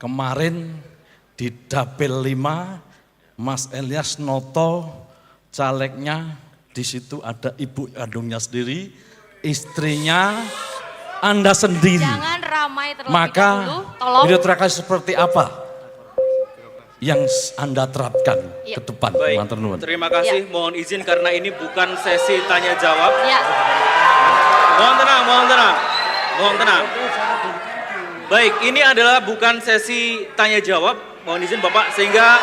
Kemarin di Dapil 5, Mas Elias noto calegnya, di situ ada ibu kandungnya sendiri, istrinya, Anda sendiri. Jangan ramai terlebih Maka, dahulu, tolong. video terakhir seperti apa yang Anda terapkan ke depan? Baik, terima kasih. Mohon izin karena ini bukan sesi tanya jawab. Ya. Mohon tenang, mohon tenang. Mohon tenang. Baik, ini adalah bukan sesi tanya jawab. Mohon izin Bapak, sehingga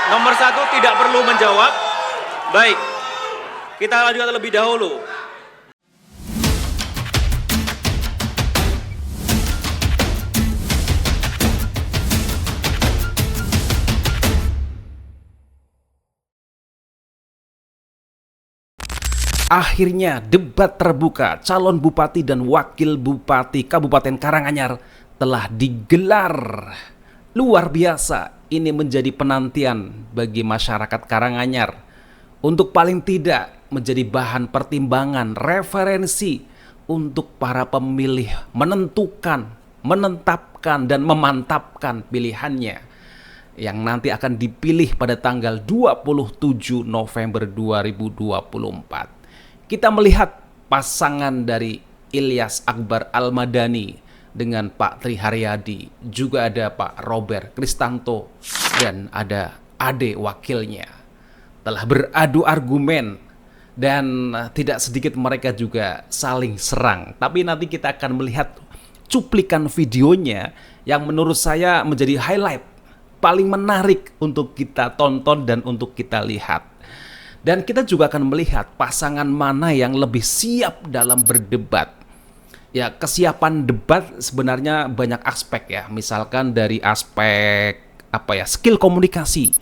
nomor 1 tidak perlu menjawab. Baik, kita lanjutkan terlebih dahulu. Akhirnya debat terbuka calon bupati dan wakil bupati Kabupaten Karanganyar telah digelar. Luar biasa, ini menjadi penantian bagi masyarakat Karanganyar untuk paling tidak menjadi bahan pertimbangan, referensi untuk para pemilih menentukan, menetapkan dan memantapkan pilihannya yang nanti akan dipilih pada tanggal 27 November 2024. Kita melihat pasangan dari Ilyas Akbar Al-Madani dengan Pak Tri Haryadi, juga ada Pak Robert Kristanto dan ada Ade wakilnya, telah beradu argumen dan tidak sedikit mereka juga saling serang. Tapi nanti kita akan melihat cuplikan videonya yang menurut saya menjadi highlight paling menarik untuk kita tonton dan untuk kita lihat. Dan kita juga akan melihat pasangan mana yang lebih siap dalam berdebat. Ya, kesiapan debat sebenarnya banyak aspek ya. Misalkan dari aspek skill komunikasi,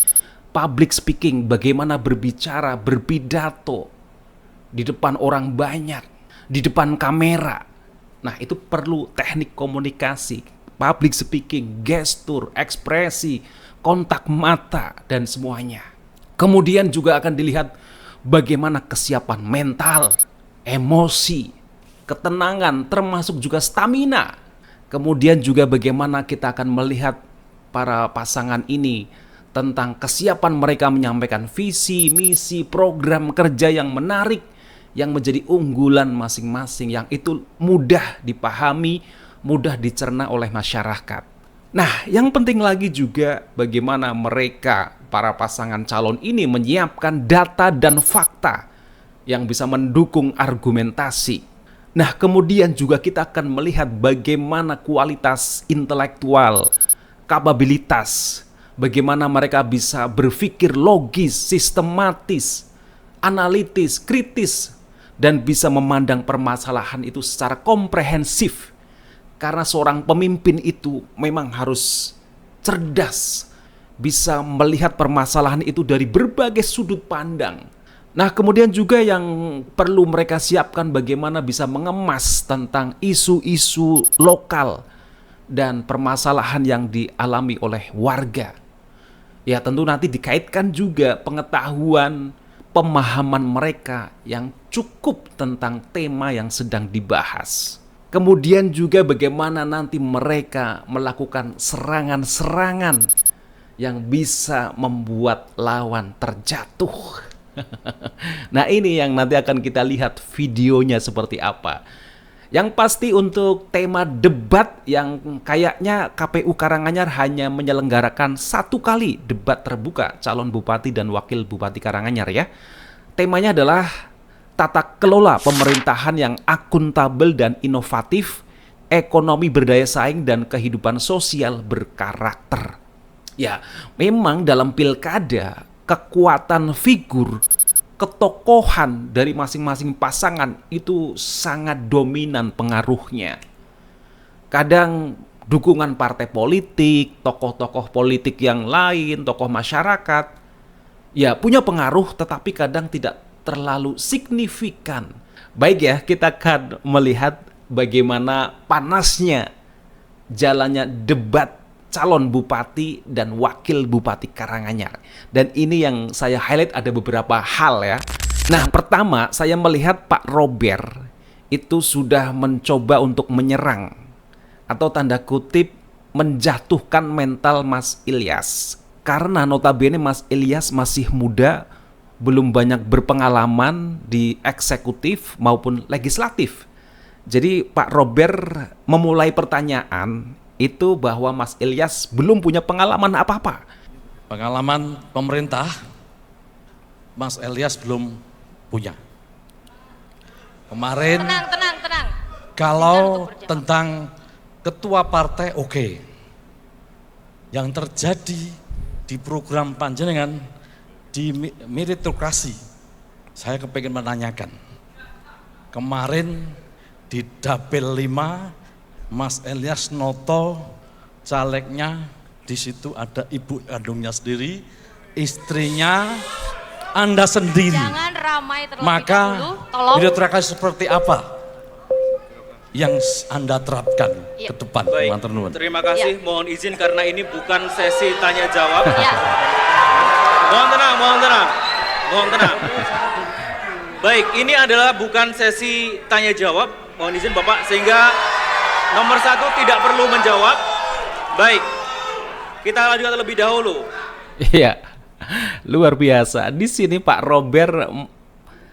public speaking, bagaimana berbicara, berpidato di depan orang banyak, di depan kamera. Nah, itu perlu teknik komunikasi, public speaking, gestur, ekspresi, kontak mata dan semuanya. Kemudian juga akan dilihat bagaimana kesiapan mental, emosi, ketenangan, termasuk juga stamina. Kemudian juga bagaimana kita akan melihat para pasangan ini tentang kesiapan mereka menyampaikan visi, misi, program kerja yang menarik, yang menjadi unggulan masing-masing, yang itu mudah dipahami, mudah dicerna oleh masyarakat. Nah, yang penting lagi juga bagaimana mereka, para pasangan calon ini menyiapkan data dan fakta yang bisa mendukung argumentasi. Nah, kemudian juga kita akan melihat bagaimana kualitas intelektual, kapabilitas, bagaimana mereka bisa berpikir logis, sistematis, analitis, kritis, dan bisa memandang permasalahan itu secara komprehensif. Karena seorang pemimpin itu memang harus cerdas, bisa melihat permasalahan itu dari berbagai sudut pandang. Nah, kemudian juga yang perlu mereka siapkan bagaimana bisa mengemas tentang isu-isu lokal dan permasalahan yang dialami oleh warga. Ya, tentu nanti dikaitkan juga pengetahuan, pemahaman mereka yang cukup tentang tema yang sedang dibahas. Kemudian juga bagaimana nanti mereka melakukan serangan-serangan yang bisa membuat lawan terjatuh. Nah, ini yang nanti akan kita lihat videonya seperti apa. Yang pasti untuk tema debat yang kayaknya KPU Karanganyar hanya menyelenggarakan 1 kali debat terbuka calon bupati dan wakil bupati Karanganyar ya. Temanya adalah tata kelola pemerintahan yang akuntabel dan inovatif, ekonomi berdaya saing dan kehidupan sosial berkarakter. Ya, memang dalam pilkada kekuatan figur, ketokohan dari masing-masing pasangan itu sangat dominan pengaruhnya. Kadang dukungan partai politik, tokoh-tokoh politik yang lain, tokoh masyarakat, ya punya pengaruh tetapi kadang tidak terlalu signifikan. Baik ya, kita akan melihat bagaimana panasnya jalannya debat calon bupati dan wakil bupati Karanganyar. Dan ini yang saya highlight ada beberapa hal ya. Nah, pertama saya melihat Pak Robert itu sudah mencoba untuk menyerang atau tanda kutip menjatuhkan mental Mas Ilyas. Karena notabene Mas Ilyas masih muda, belum banyak berpengalaman di eksekutif maupun legislatif. Jadi Pak Robert memulai pertanyaan itu bahwa Mas Ilyas belum punya pengalaman apa-apa. Pengalaman pemerintah, Mas Ilyas belum punya. Kemarin Tenang. kalau tentang ketua partai oke. Yang terjadi di program panjenengan di meritokrasi, saya kepengen menanyakan. Kemarin di Dapil 5, Mas Ilyas noto calegnya, di situ ada ibu kandungnya sendiri, istrinya, Anda sendiri. Jangan ramai terlebih Maka dahulu. Tolong. meritokrasi seperti apa yang Anda terapkan Iya. ke depan? Baik, Matur nuwun. terima kasih. Mohon izin karena ini bukan sesi tanya jawab. Ya. Mohon tenang. Baik, ini adalah bukan sesi tanya jawab. Mohon izin Bapak, sehingga nomor 1 tidak perlu menjawab. Baik, kita lanjutkan terlebih dahulu. Iya, luar biasa. Di sini Pak Robert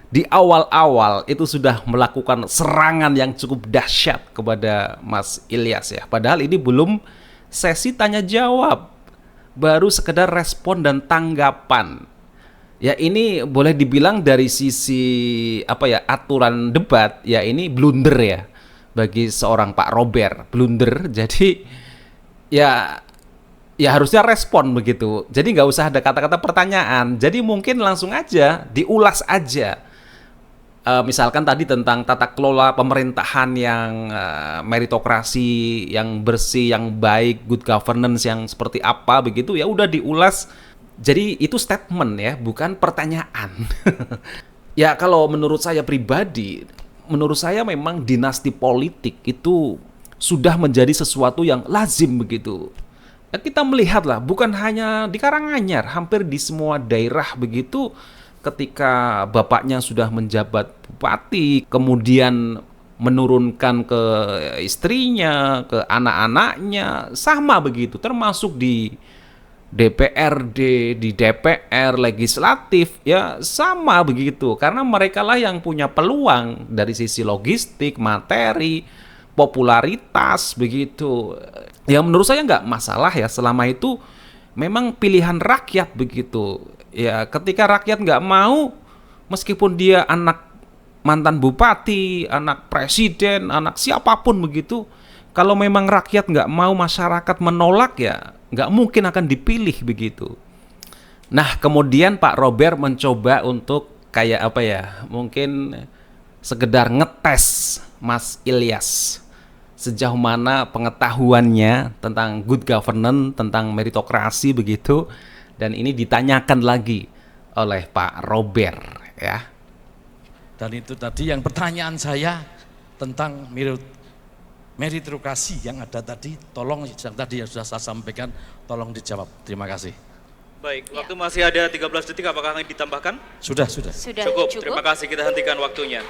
di awal-awal itu sudah melakukan serangan yang cukup dahsyat kepada Mas Ilyas ya. Padahal ini belum sesi tanya jawab, baru sekedar respon dan tanggapan. Ya ini boleh dibilang dari sisi aturan debat ya ini blunder ya bagi seorang Pak Robert, blunder. Jadi ya harusnya respon begitu. Jadi nggak usah ada kata-kata pertanyaan. Jadi mungkin langsung aja diulas aja. Misalkan tadi tentang tata kelola pemerintahan yang meritokrasi, yang bersih, yang baik, good governance yang seperti apa begitu ya udah diulas. Jadi itu statement ya, bukan pertanyaan. Ya kalau menurut saya pribadi, menurut saya memang dinasti politik itu sudah menjadi sesuatu yang lazim begitu. Ya, kita melihatlah bukan hanya di Karanganyar, hampir di semua daerah begitu. Ketika bapaknya sudah menjabat bupati, kemudian menurunkan ke istrinya, ke anak-anaknya, sama begitu. Termasuk di DPRD, di DPR, legislatif, ya sama begitu. Karena mereka lah yang punya peluang dari sisi logistik, materi, popularitas begitu. Ya menurut saya nggak masalah ya selama itu memang pilihan rakyat begitu. Ya ketika rakyat nggak mau, meskipun dia anak mantan bupati, anak presiden, anak siapapun begitu, kalau memang rakyat nggak mau, masyarakat menolak ya nggak mungkin akan dipilih begitu. Nah kemudian Pak Robert mencoba untuk kayak mungkin sekedar ngetes Mas Ilyas sejauh mana pengetahuannya tentang good governance, tentang meritokrasi begitu. Dan ini ditanyakan lagi oleh Pak Robert ya. Dan itu tadi yang pertanyaan saya tentang meritokrasi yang ada tadi, tolong yang tadi yang sudah saya sampaikan, tolong dijawab. Terima kasih. Baik, waktu masih ada 13 detik, apakah ingin ditambahkan? Sudah. Sudah Cukup, terima kasih, kita hentikan waktunya.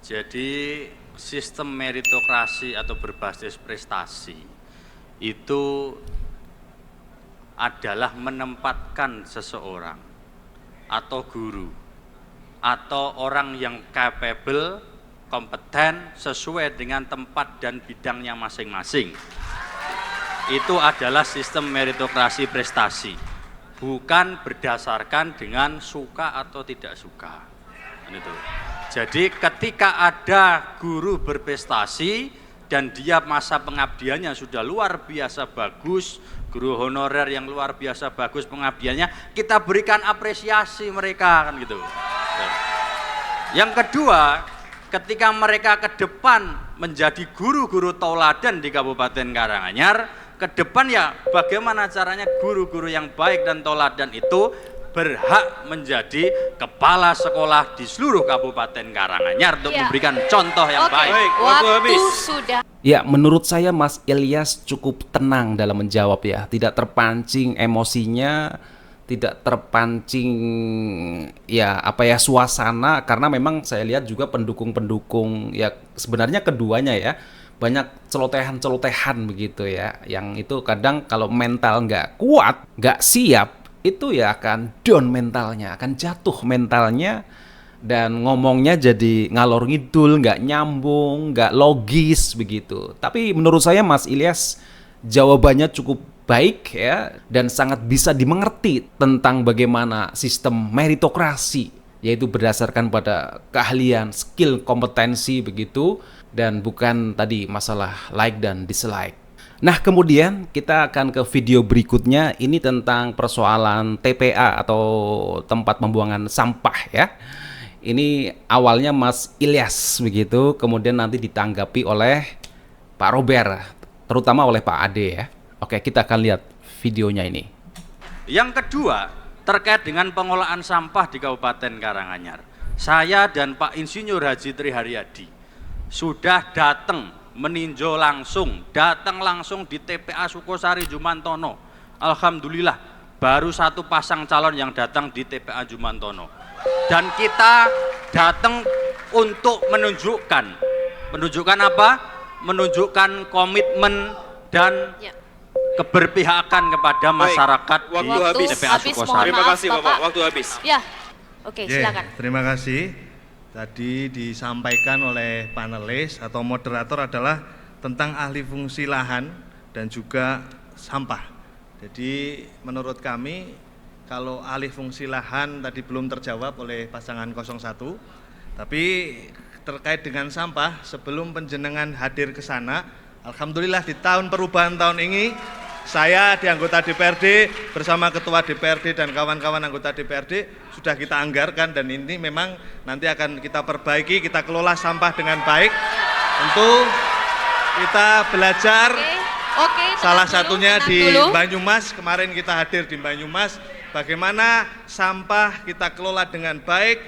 Jadi sistem meritokrasi atau berbasis prestasi itu adalah menempatkan seseorang atau guru atau orang yang capable, kompeten sesuai dengan tempat dan bidangnya masing-masing. Itu adalah sistem meritokrasi prestasi, bukan berdasarkan dengan suka atau tidak suka. Itu. Jadi ketika ada guru berprestasi dan dia masa pengabdiannya sudah luar biasa bagus, guru honorer yang luar biasa bagus pengabdiannya, kita berikan apresiasi mereka kan gitu. Yang kedua, ketika mereka ke depan menjadi guru-guru tauladan di Kabupaten Karanganyar, ke depan ya bagaimana caranya guru-guru yang baik dan tauladan itu berhak menjadi kepala sekolah di seluruh Kabupaten Karanganyar untuk memberikan contoh yang baik. Baik, waktu habis. Sudah. Ya menurut saya Mas Ilyas cukup tenang dalam menjawab ya. Tidak terpancing emosinya, tidak terpancing suasana. Karena memang saya lihat juga pendukung-pendukung ya sebenarnya keduanya ya. banyak celotehan-celotehan begitu ya, yang itu kadang kalau mental nggak kuat, nggak siap, itu ya akan down mentalnya, akan jatuh mentalnya, dan ngomongnya jadi ngalor ngidul, nggak nyambung, nggak logis begitu. Tapi menurut saya Mas Ilyas jawabannya cukup baik ya, dan sangat bisa dimengerti tentang bagaimana sistem meritokrasi, yaitu berdasarkan pada keahlian, skill, kompetensi begitu, dan bukan tadi masalah like dan dislike. Nah, kemudian kita akan ke video berikutnya. Ini tentang persoalan TPA atau tempat pembuangan sampah ya. Ini awalnya Mas Ilyas begitu, kemudian nanti ditanggapi oleh Pak Robert, terutama oleh Pak Ade ya. Oke, kita akan lihat videonya ini. Yang kedua, terkait dengan pengolahan sampah di Kabupaten Karanganyar. Saya dan Pak Insinyur Haji Tri Haryadi sudah meninjau langsung, datang langsung di TPA Sukosari Jumantono. Alhamdulillah, baru satu pasang calon yang datang di TPA Jumantono. Dan kita datang untuk menunjukkan apa? Menunjukkan komitmen dan keberpihakan kepada masyarakat di TPA Sukosari. Terima kasih Bapak, waktu habis. Ya, oke, silakan. Terima kasih. Tadi disampaikan oleh panelis atau moderator adalah tentang ahli fungsi lahan dan juga sampah. Jadi menurut kami kalau ahli fungsi lahan tadi belum terjawab oleh pasangan 01, tapi terkait dengan sampah sebelum penjenengan hadir ke sana, alhamdulillah di tahun perubahan tahun ini saya di anggota DPRD bersama Ketua DPRD dan kawan-kawan anggota DPRD sudah kita anggarkan, dan ini memang nanti akan kita perbaiki, kita kelola sampah dengan baik. Tentu kita belajar salah satunya di Banyumas, kemarin kita hadir di Banyumas, bagaimana sampah kita kelola dengan baik,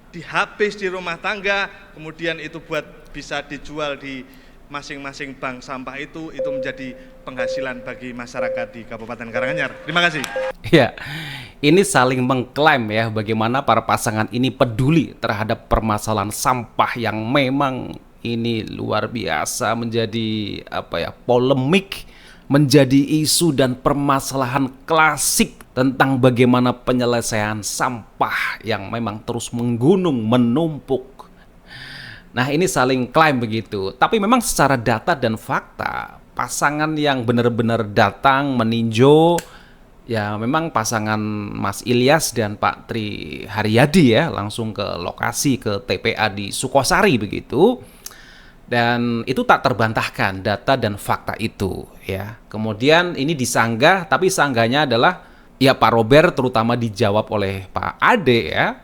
dihabis di rumah tangga, kemudian itu buat bisa dijual di masing-masing bank sampah, itu menjadi penghasilan bagi masyarakat di Kabupaten Karanganyar. Terima kasih. Ya, ini saling mengklaim ya bagaimana para pasangan ini peduli terhadap permasalahan sampah yang memang ini luar biasa menjadi polemik, menjadi isu dan permasalahan klasik tentang bagaimana penyelesaian sampah yang memang terus menggunung, menumpuk. Nah, ini saling klaim begitu. Tapi memang secara data dan fakta, pasangan yang benar-benar datang meninjau ya memang pasangan Mas Ilyas dan Pak Tri Haryadi ya, langsung ke lokasi, ke TPA di Sukosari begitu. Dan itu tak terbantahkan data dan fakta itu ya. Kemudian ini disanggah, tapi sanggahnya adalah ya Pak Robert terutama dijawab oleh Pak Ade ya.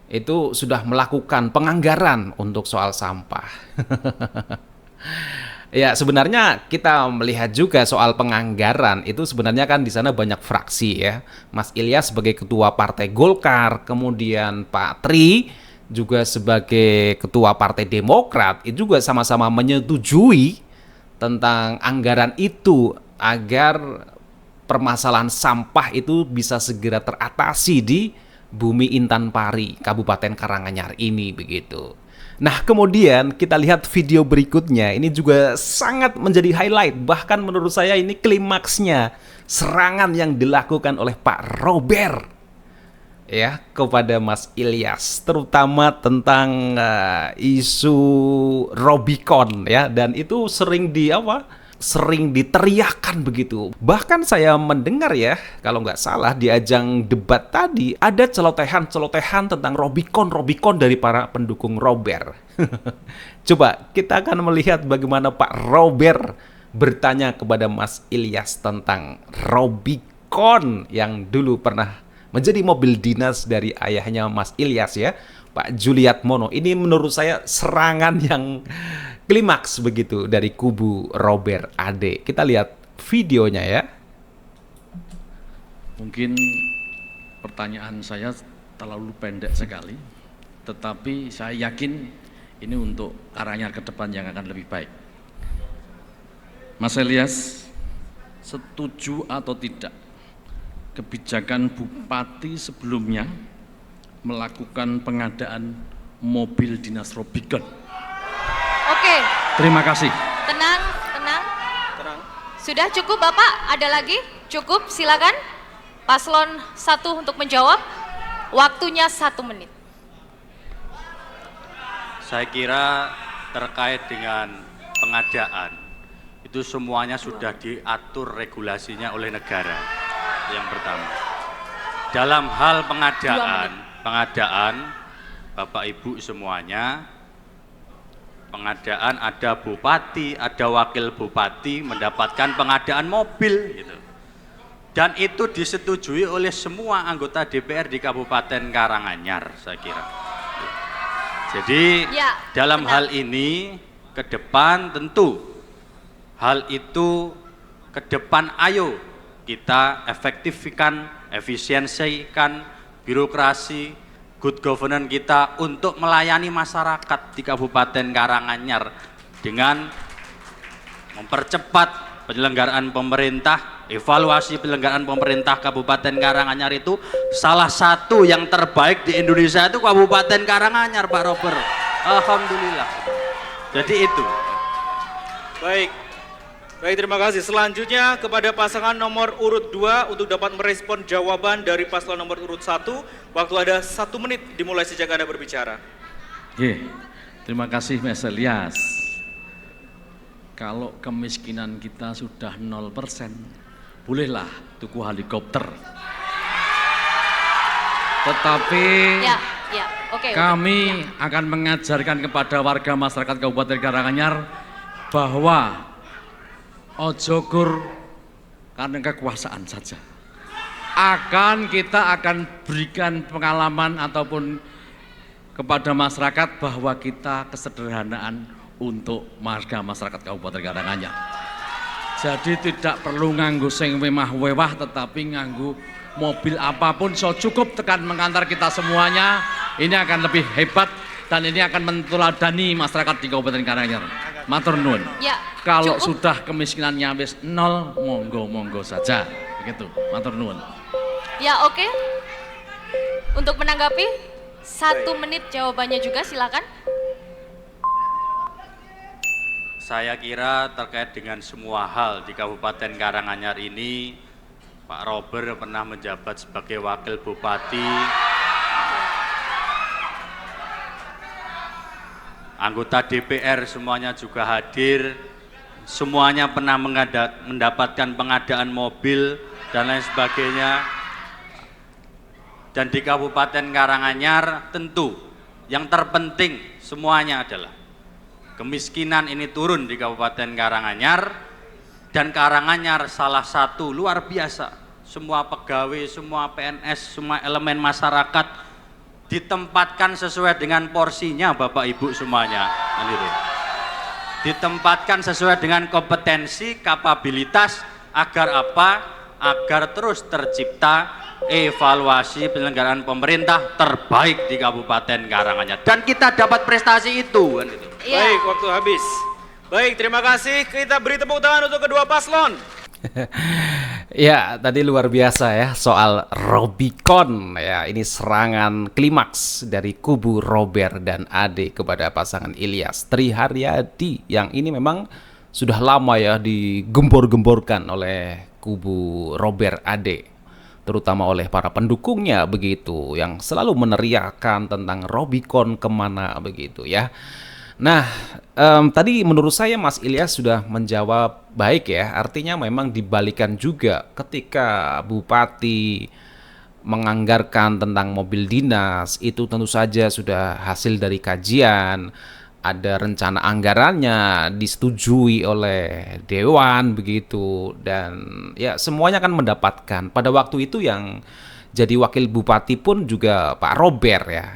Itu sudah melakukan penganggaran untuk soal sampah. Ya, sebenarnya kita melihat juga soal penganggaran itu sebenarnya kan di sana banyak fraksi ya. Mas Ilyas sebagai ketua Partai Golkar, kemudian Pak Tri juga sebagai ketua Partai Demokrat, itu juga sama-sama menyetujui tentang anggaran itu agar permasalahan sampah itu bisa segera teratasi di Bumi Intan Pari, Kabupaten Karanganyar ini begitu. Nah, kemudian kita lihat video berikutnya. Ini juga sangat menjadi highlight, bahkan menurut saya ini klimaksnya serangan yang dilakukan oleh Pak Robert ya kepada Mas Ilyas, terutama tentang isu Robicon ya, dan itu sering diteriakkan begitu. Bahkan saya mendengar ya, kalau nggak salah di ajang debat tadi ada celotehan tentang Robicon dari para pendukung Robert. Coba kita akan melihat bagaimana Pak Robert bertanya kepada Mas Ilyas tentang Robicon yang dulu pernah menjadi mobil dinas dari ayahnya Mas Ilyas ya, Pak Juliatmono. Ini menurut saya serangan yang klimaks begitu dari kubu Robert Ade. Kita lihat videonya ya. Mungkin pertanyaan saya terlalu pendek sekali, tetapi saya yakin ini untuk arahnya ke depan yang akan lebih baik. Mas Ilyas, setuju atau tidak kebijakan Bupati sebelumnya melakukan pengadaan mobil dinas Robicon? Oke. Terima kasih. Tenang, tenang. Tenang. Sudah cukup Bapak? Ada lagi? Cukup, silakan. Paslon 1 untuk menjawab. Waktunya 1 menit. Saya kira terkait dengan pengadaan, itu semuanya sudah diatur regulasinya oleh negara. Yang pertama. Dalam hal pengadaan, Bapak Ibu semuanya, pengadaan ada bupati, ada wakil bupati mendapatkan pengadaan mobil gitu. Dan itu disetujui oleh semua anggota DPR di Kabupaten Karanganyar, saya kira. Jadi Ya, dalam benar. hal ini ke depan tentu hal itu ke depan ayo kita efektifkan, efisiensikan birokrasi, good governance kita untuk melayani masyarakat di Kabupaten Karanganyar dengan mempercepat penyelenggaraan pemerintah, evaluasi penyelenggaraan pemerintah Kabupaten Karanganyar itu salah satu yang terbaik di Indonesia itu Kabupaten Karanganyar, Pak Robert. Alhamdulillah. Jadi itu. Baik. Baik, terima kasih. Selanjutnya kepada pasangan nomor urut 2 untuk dapat merespon jawaban dari paslon nomor urut 1. Waktu ada 1 menit dimulai sejak Anda berbicara. Oke, terima kasih Mas Elias. Kalau kemiskinan kita sudah 0%, bolehlah tuku helikopter. Tetapi Ya, ya. Oke. kami Ya. akan mengajarkan kepada warga masyarakat Kabupaten Karanganyar bahwa ojo gur karena kekuasaan saja. Kita akan berikan pengalaman ataupun kepada masyarakat bahwa kita kesederhanaan untuk warga masyarakat Kabupaten Karanganyar. Jadi tidak perlu nganggu sing wemah-wewah, tetapi nganggu mobil apapun so cukup tekan mengantar kita semuanya. Ini akan lebih hebat dan ini akan menteladani masyarakat di Kabupaten Karanganyar. Matur nuwun. Ya. Kalau cukup. sudah kemiskinannya wis 0, monggo-monggo saja. Begitu. Matur nuwun. Ya, oke. Untuk menanggapi 1 menit jawabannya juga silakan. Saya kira terkait dengan semua hal di Kabupaten Karanganyar ini, Pak Robert pernah menjabat sebagai wakil bupati, anggota DPR semuanya juga hadir, semuanya pernah mendapatkan pengadaan mobil dan lain sebagainya. Dan di Kabupaten Karanganyar tentu yang terpenting semuanya adalah kemiskinan ini turun di Kabupaten Karanganyar, dan Karanganyar salah satu luar biasa. Semua pegawai, semua PNS, semua elemen masyarakat ditempatkan sesuai dengan porsinya, Bapak Ibu semuanya. Ditempatkan sesuai dengan kompetensi, kapabilitas, agar apa? Agar terus tercipta evaluasi penyelenggaraan pemerintah terbaik di Kabupaten Karanganyar. Dan kita dapat prestasi itu, kan itu. Ya. Baik, waktu habis. Baik, terima kasih. Kita beri tepuk tangan untuk kedua paslon. Ya, tadi luar biasa ya soal Robicon ya. Ini serangan klimaks dari kubu Robert dan Ade kepada pasangan Ilyas Triharyadi yang ini memang sudah lama ya digembor-gemborkan oleh kubu Robert Ade, terutama oleh para pendukungnya begitu yang selalu meneriakkan tentang Robicon kemana begitu ya. Nah, tadi menurut saya Mas Ilyas sudah menjawab baik ya. Artinya memang dibalikan juga ketika bupati menganggarkan tentang mobil dinas, itu tentu saja sudah hasil dari kajian, ada rencana anggarannya, disetujui oleh dewan begitu, dan ya semuanya kan mendapatkan. Pada waktu itu yang jadi wakil bupati pun juga Pak Robert ya.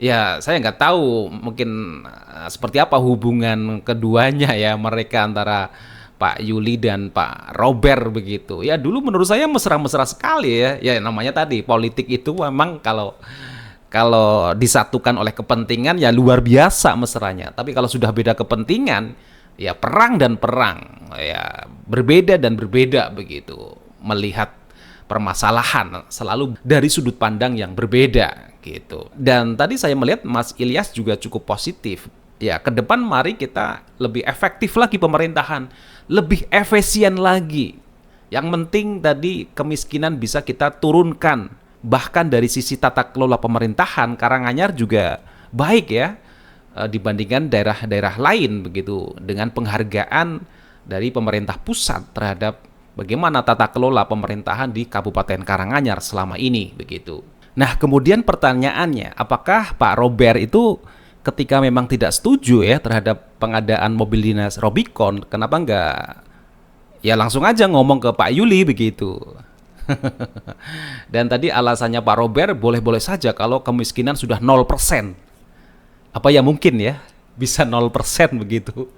Ya, saya nggak tahu mungkin seperti apa hubungan keduanya ya, mereka antara Pak Yuli dan Pak Robert begitu. Ya dulu menurut saya mesra-mesra sekali ya. Ya namanya tadi politik itu memang kalau disatukan oleh kepentingan ya luar biasa mesranya. Tapi kalau sudah beda kepentingan ya perang dan perang. Ya berbeda dan berbeda begitu. Melihat permasalahan selalu dari sudut pandang yang berbeda gitu. Dan tadi saya melihat Mas Ilyas juga cukup positif Ya, ke depan mari kita lebih efektif lagi pemerintahan, lebih efisien lagi. Yang penting tadi kemiskinan bisa kita turunkan. Bahkan dari sisi tata kelola pemerintahan, Karanganyar juga baik ya dibandingkan daerah-daerah lain begitu, dengan penghargaan dari pemerintah pusat terhadap bagaimana tata kelola pemerintahan di Kabupaten Karanganyar selama ini begitu. Nah, kemudian pertanyaannya, apakah Pak Robert itu ketika memang tidak setuju ya terhadap pengadaan mobil dinas Robicon, kenapa enggak ya langsung aja ngomong ke Pak Yuli begitu. Dan tadi alasannya Pak Robert boleh-boleh saja kalau kemiskinan sudah 0%. Apa ya mungkin ya bisa 0% begitu.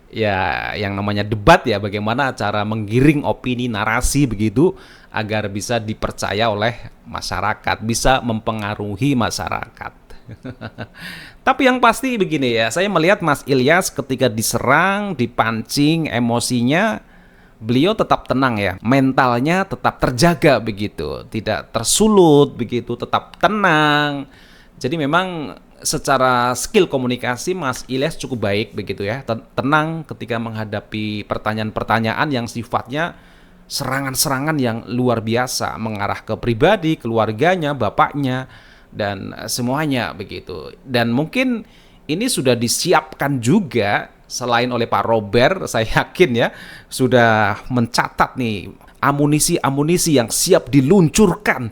Ya yang namanya debat ya, bagaimana cara menggiring opini narasi begitu agar bisa dipercaya oleh masyarakat, bisa mempengaruhi masyarakat. Tapi yang pasti begini ya, saya melihat Mas Ilyas ketika diserang, dipancing emosinya, beliau tetap tenang ya, mentalnya tetap terjaga begitu, tidak tersulut begitu, tetap tenang. Jadi memang secara skill komunikasi Mas Ilyas cukup baik begitu ya, tenang ketika menghadapi pertanyaan-pertanyaan yang sifatnya serangan-serangan yang luar biasa, mengarah ke pribadi, keluarganya, bapaknya, dan semuanya begitu. Dan mungkin ini sudah disiapkan juga selain oleh Pak Robert, saya yakin ya sudah mencatat nih amunisi-amunisi yang siap diluncurkan.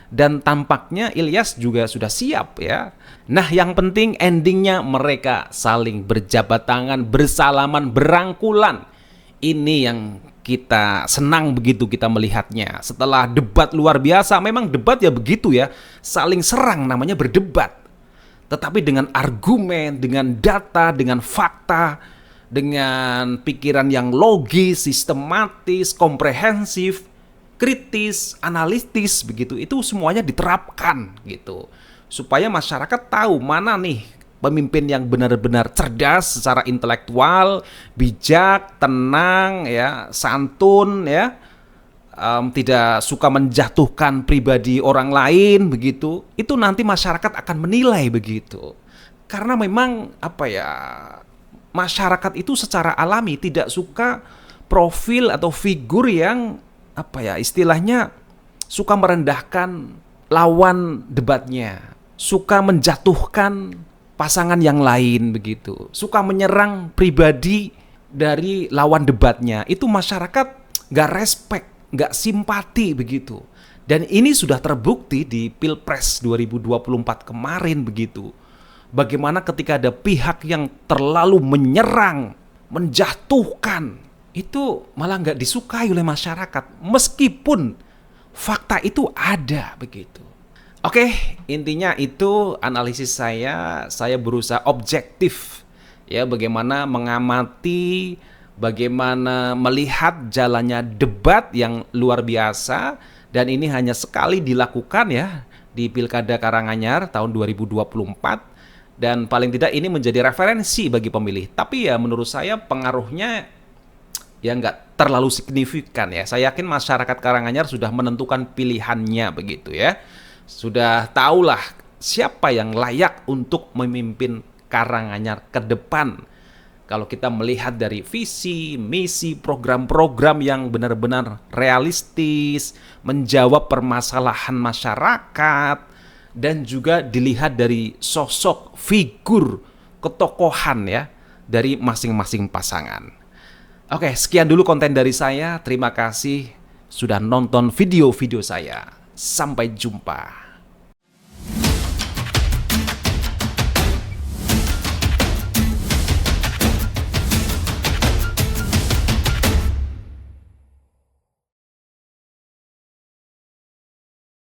Dan tampaknya Ilyas juga sudah siap ya. Nah, yang penting endingnya mereka saling berjabat tangan, bersalaman, berangkulan. Ini yang kita senang begitu kita melihatnya. Setelah debat luar biasa, memang debat ya begitu ya, saling serang namanya berdebat. Tetapi dengan argumen, dengan data, dengan fakta, dengan pikiran yang logis, sistematis, komprehensif, kritis, analitis begitu, itu semuanya diterapkan gitu. Supaya masyarakat tahu mana nih pemimpin yang benar-benar cerdas secara intelektual, bijak, tenang, ya, santun, ya, tidak suka menjatuhkan pribadi orang lain, begitu. Itu nanti masyarakat akan menilai begitu. Karena memang apa ya, masyarakat itu secara alami tidak suka profil atau figur yang apa ya, istilahnya suka merendahkan lawan debatnya, suka menjatuhkan pasangan yang lain begitu, suka menyerang pribadi dari lawan debatnya. Itu masyarakat nggak respect, nggak simpati begitu. Dan ini sudah terbukti di Pilpres 2024 kemarin begitu. Bagaimana ketika ada pihak yang terlalu menyerang, menjatuhkan, itu malah nggak disukai oleh masyarakat, meskipun fakta itu ada begitu. Oke, intinya itu analisis saya berusaha objektif ya, bagaimana mengamati, bagaimana melihat jalannya debat yang luar biasa, dan ini hanya sekali dilakukan ya di Pilkada Karanganyar tahun 2024, dan paling tidak ini menjadi referensi bagi pemilih. Tapi ya menurut saya pengaruhnya ya nggak terlalu signifikan ya. Saya yakin masyarakat Karanganyar sudah menentukan pilihannya begitu ya. Sudah tahulah siapa yang layak untuk memimpin Karanganyar ke depan. Kalau kita melihat dari visi, misi, program-program yang benar-benar realistis, menjawab permasalahan masyarakat, dan juga dilihat dari sosok figur ketokohan ya dari masing-masing pasangan. Oke, sekian dulu konten dari saya. Terima kasih sudah nonton video-video saya. Sampai jumpa.